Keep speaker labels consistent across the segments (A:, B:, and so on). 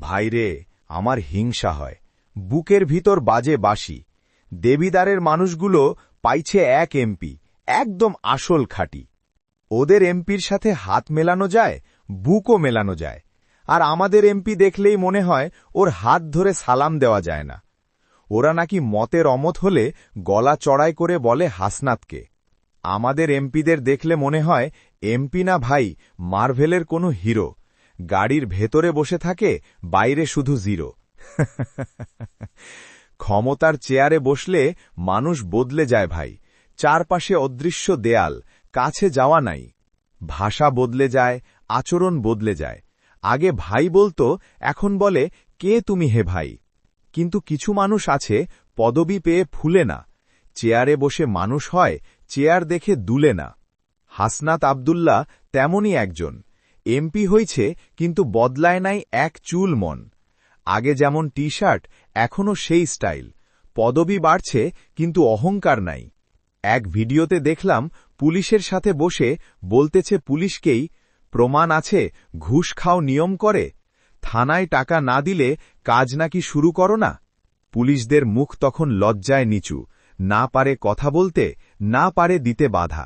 A: ভাইরে, আমার হিংসা হয়, বুকের ভিতর বাজে বাঁশি। দেবিদারের মানুষগুলো পাইছে এক এমপি, একদম আসল খাঁটি। ওদের এমপির সাথে হাত মেলানো যায়, বুকও মেলানো যায়, আর আমাদের এমপি দেখলেই মনে হয় ওর হাত ধরে সালাম দেওয়া যায় না। ওরা নাকি মতের অমত হলে গলা চড়াই করে বলে হাসনাতকে। আমাদের এমপিদের দেখলে মনে হয় এমপি না ভাই, মার্ভেলের কোনো হিরো, গাড়ির ভেতরে বসে থাকে, বাইরে শুধু জিরো। ক্ষমতার চেয়ারে বসলে মানুষ বদলে যায় ভাই, চারপাশে অদৃশ্য দেয়াল, কাছে যাওয়া নাই। ভাষা বদলে যায়, আচরণ বদলে যায়। আগে ভাই বলতো, এখন বলে কে তুমি হে ভাই। কিন্তু কিছু মানুষ আছে পদবি পেয়ে ফুলে না, চেয়ারে বসে মানুষ হয়, চেয়ার দেখে দুলে না। হাসনাত আব্দুল্লাহ তেমনই একজন, এমপি হয়েছে কিন্তু বদলায় নাই এক চুল মন। আগে যেমন টি শার্ট, এখনও সেই স্টাইল, পদবি বাড়ছে কিন্তু অহংকার নাই। এক ভিডিওতে দেখলাম পুলিশের সাথে বসে বলতেছে পুলিশকেই, প্রমাণ আছে ঘুষ খাও নিয়ম করে, থানায় টাকা না দিলে কাজ নাকি শুরু করো না। পুলিশদের মুখ তখন লজ্জায় নিচু, না পারে কথা বলতে, না পারে দিতে বাধা।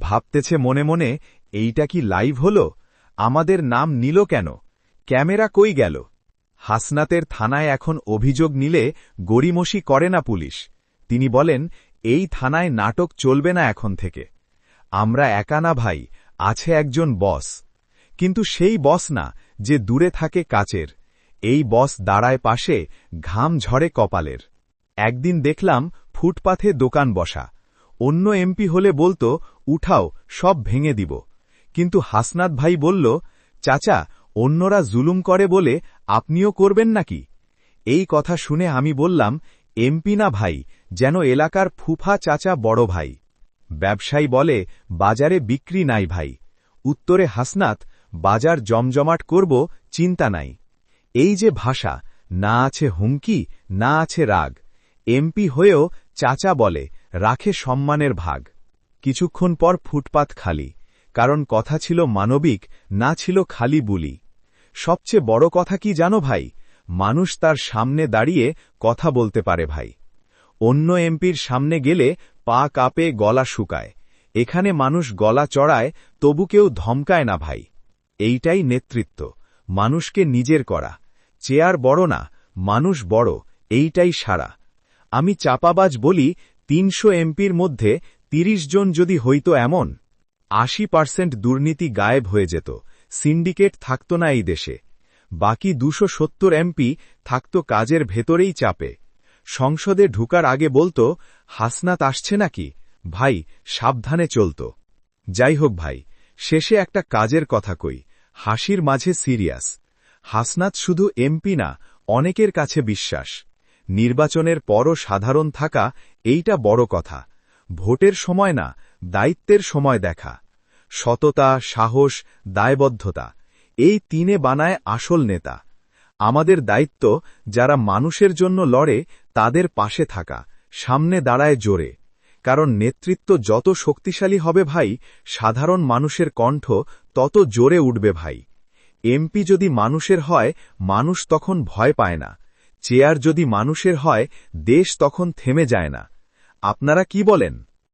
A: ভাবতেছে মনে মনে, এইটা কি লাইভ হলো? আমাদের নাম নিল কেন? ক্যামেরা কই গেল? হাসনাতের থানায় এখন অভিযোগ নিলে গড়িমসি করে না পুলিশ। তিনি বলেন, এই থানায় নাটক চলবে না এখন থেকে। আমরা একা না ভাই, আছে একজন বস। কিন্তু সেই বস না যে দূরে থাকে কাচের, এই বস দাঁড়ায় পাশে, ঘাম ঝরে কপালের। একদিন দেখলাম ফুটপাথে দোকান বসা, অন্য এমপি হলে বলতো উঠাও, সব ভেঙে দিব। কিন্তু হাসনাত ভাই বলল, চাচা, অন্যরা জুলুম করে বলে আপনিও করবেন নাকি? এই কথা শুনে আমি বললাম, এমপি না ভাই, যেন এলাকার ফুফা চাচা বড় ভাই। ব্যবসায়ী বলে, বাজারে বিক্রি নাই ভাই। উত্তরে হাসনাত, বাজার জমজমাট করব, চিন্তা নাই। এই যে ভাষা, না আছে হুমকি, না আছে রাগ। এমপি হয়েও চাচা বলে, রাখে সম্মানের ভাগ। কিছুক্ষণ পর ফুটপাত খালি, কারণ কথা ছিল মানবিক, না ছিল খালি বুলি। সবচেয়ে বড় কথা কি জানো ভাই? মানুষ তার সামনে দাঁড়িয়ে কথা বলতে পারে ভাই। অন্য এমপির সামনে গেলে পা কাঁপে, গলা শুকায়। এখানে মানুষ গলা চড়ায়, তবু কেউ ধমকায় না ভাই। এইটাই নেতৃত্ব, মানুষকে নিজের করা। চেয়ার বড় না, মানুষ বড়, এইটাই সারা। আমি চাপাবাজ বলি, ৩০০ এমপির মধ্যে ৩০ জন যদি হইত এমন, ৮০% দুর্নীতি গায়েব হয়ে যেত, সিন্ডিকেট থাকত না এই দেশে। বাকি ২৭০ এমপি থাকত কাজের ভেতরেই চাপে। সংসদে ঢুকার আগে বলতো, হাসনাত আসছে নাকি ভাই, সাবধানে চলত। যাই হোক ভাই, শেষে একটা কাজের কথা কই, হাসির মাঝে সিরিয়াস। হাসনাত শুধু এমপি না, অনেকের কাছে বিশ্বাস। নির্বাচনের পরও সাধারণ থাকা, এইটা বড় কথা। ভোটের সময় না, দায়িত্বের সময় দেখা। সততা, সাহস, দায়বদ্ধতা, এই তিনে বানায় আসল নেতা। আমাদের দায়িত্ব, যারা মানুষের জন্য লড়ে তাদের পাশে থাকা, সামনে দাঁড়ায় জোরে। কারণ নেতৃত্ব যত শক্তিশালী হবে ভাই, সাধারণ মানুষের কণ্ঠ তত জোরে উঠবে ভাই। এমপি যদি মানুষের হয়, মানুষ তখন ভয় পায় না। চেয়ার যদি মানুষের হয়, দেশ তখন থেমে যায় না। আপনারা কি বলেন?